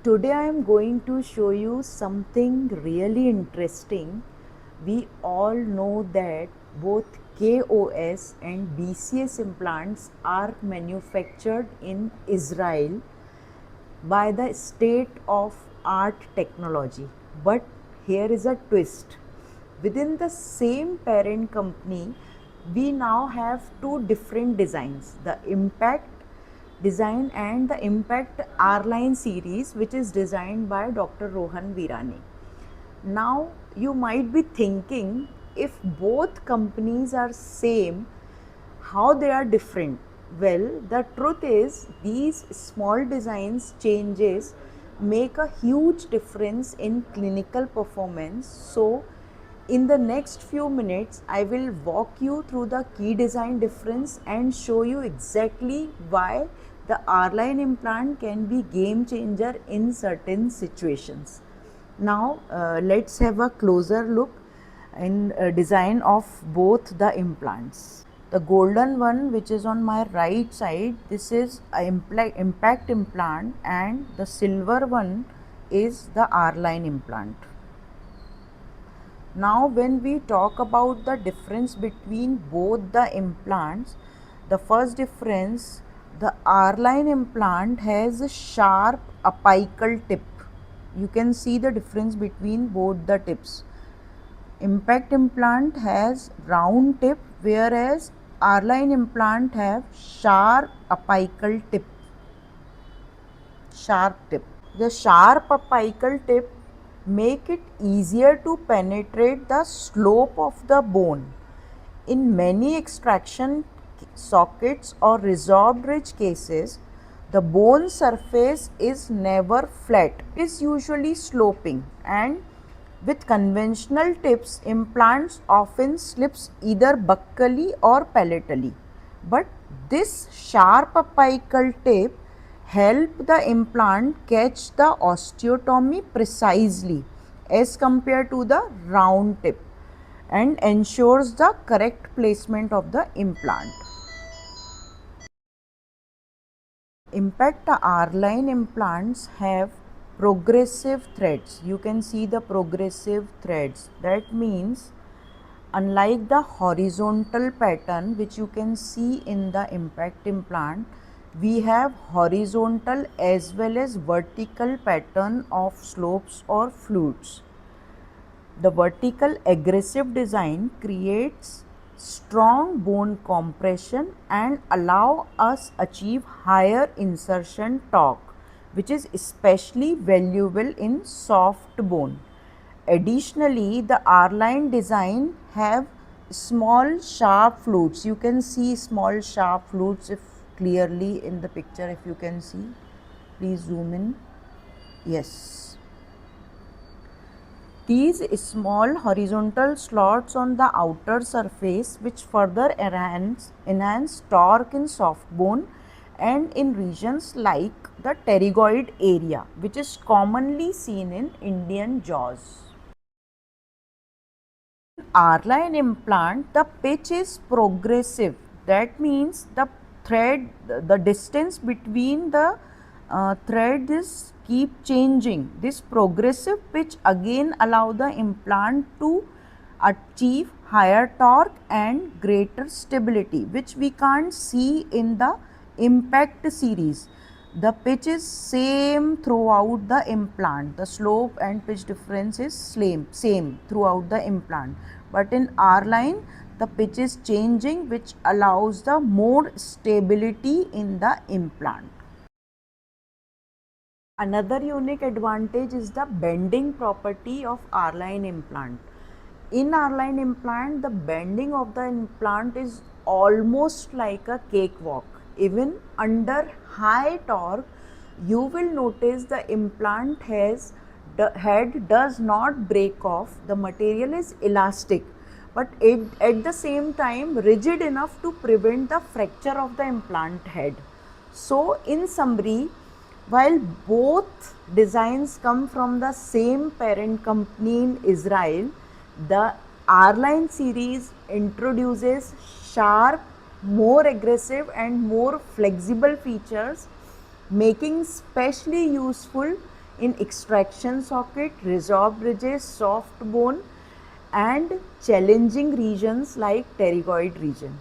Today I am going to show you something really interesting. We all know that both KOS and BCS implants are manufactured in Israel by the state of art technology. But here is a twist. Within the same parent company, we now have two different designs, the Impact design and the Impact R-Line series, which is designed by Dr. Rohan Virani. Now you might be thinking, if both companies are same, how they are different? Well, the truth is these small designs changes make a huge difference in clinical performance. So in the next few minutes I will walk you through the key design difference and show you exactly why the R-Line implant can be game changer in certain situations. Now let's have a closer look in design of both the implants. The golden one, which is on my right side, this is a Impact implant, and the silver one is the R-Line implant. Now when we talk about the difference between both the implants, the first difference, the R-Line implant has a sharp apical tip. You can see the difference between both the tips. Impact implant has round tip, whereas R-Line implant have sharp apical tip. The sharp apical tip make it easier to penetrate the slope of the bone. In many extraction sockets or resorbed ridge cases, the bone surface is never flat. It is usually sloping, and with conventional tips, implants often slips either buccally or palatally. But this sharp apical tip help the implant catch the osteotomy precisely as compared to the round tip and ensures the correct placement of the implant. Impact R-Line implants have progressive threads. You can see the progressive threads. That means unlike the horizontal pattern which you can see in the Impact implant, we have horizontal as well as vertical pattern of slopes or flutes. The vertical aggressive design creates strong bone compression and allow us achieve higher insertion torque, which is especially valuable in soft bone. Additionally, the R-Line design have small sharp flutes. You can see small sharp flutes if clearly in the picture, if you can see. Please zoom in. Yes. These small horizontal slots on the outer surface which further enhance torque in soft bone and in regions like the pterygoid area, which is commonly seen in Indian jaws. R-Line implant, the pitch is progressive. That means the distance between the thread is keep changing. This progressive pitch again allow the implant to achieve higher torque and greater stability, which we can't see in the Impact series. The pitch is same throughout the implant. The slope and pitch difference is same throughout the implant. But in R-Line, the pitch is changing, which allows the more stability in the implant. Another unique advantage is the bending property of R-Line implant. In R-Line implant, the bending of the implant is almost like a cakewalk. Even under high torque, you will notice the implant head does not break off. The material is elastic, but at the same time rigid enough to prevent the fracture of the implant head. So in summary, while both designs come from the same parent company in Israel, the R-Line series introduces sharp, more aggressive and more flexible features, making especially useful in extraction socket, resorb bridges, soft bone, and challenging regions like pterygoid region.